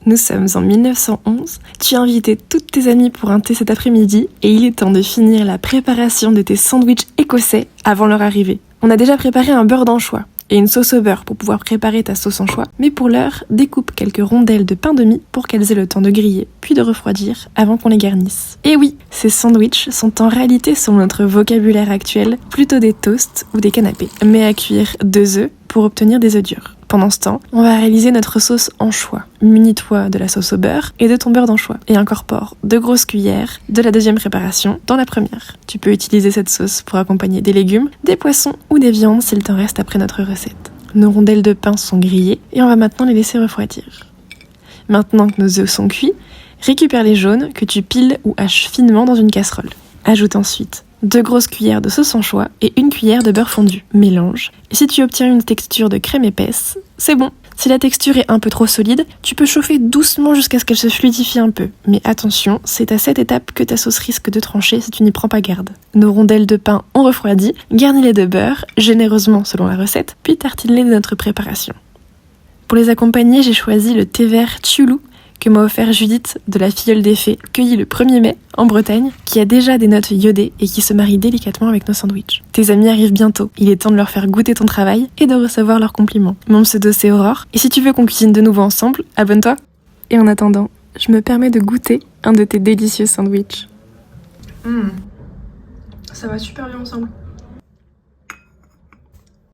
Nous sommes en 1911, tu as invité toutes tes amies pour un thé cet après-midi et il est temps de finir la préparation de tes sandwichs écossais avant leur arrivée. On a déjà préparé un beurre d'anchois et une sauce au beurre pour pouvoir préparer ta sauce anchois, mais pour l'heure, découpe quelques rondelles de pain de mie pour qu'elles aient le temps de griller, puis de refroidir avant qu'on les garnisse. Et oui, ces sandwichs sont en réalité, selon notre vocabulaire actuel, plutôt des toasts ou des canapés, mais à cuire 2 œufs pour obtenir des œufs durs. Pendant ce temps, on va réaliser notre sauce anchois. Munis-toi de la sauce au beurre et de ton beurre d'anchois et incorpore 2 grosses cuillères de la deuxième préparation dans la première. Tu peux utiliser cette sauce pour accompagner des légumes, des poissons ou des viandes s'il t'en reste après notre recette. Nos rondelles de pain sont grillées et on va maintenant les laisser refroidir. Maintenant que nos œufs sont cuits, récupère les jaunes que tu piles ou haches finement dans une casserole. Ajoute ensuite 2 grosses cuillères de sauce anchois et 1 cuillère de beurre fondu. Mélange. Et si tu obtiens une texture de crème épaisse, c'est bon. Si la texture est un peu trop solide, tu peux chauffer doucement jusqu'à ce qu'elle se fluidifie un peu. Mais attention, c'est à cette étape que ta sauce risque de trancher si tu n'y prends pas garde. Nos rondelles de pain ont refroidi, garnis-les de beurre, généreusement selon la recette, puis tartine-les de notre préparation. Pour les accompagner, j'ai choisi le thé vert Tchoulou, que m'a offert Judith de la Filleule des Fées, cueillie le 1er mai en Bretagne, qui a déjà des notes iodées et qui se marie délicatement avec nos sandwichs. Tes amis arrivent bientôt, il est temps de leur faire goûter ton travail et de recevoir leurs compliments. Mon pseudo c'est Aurore, et si tu veux qu'on cuisine de nouveau ensemble, abonne-toi. Et en attendant, je me permets de goûter un de tes délicieux sandwichs. Ça va super bien ensemble.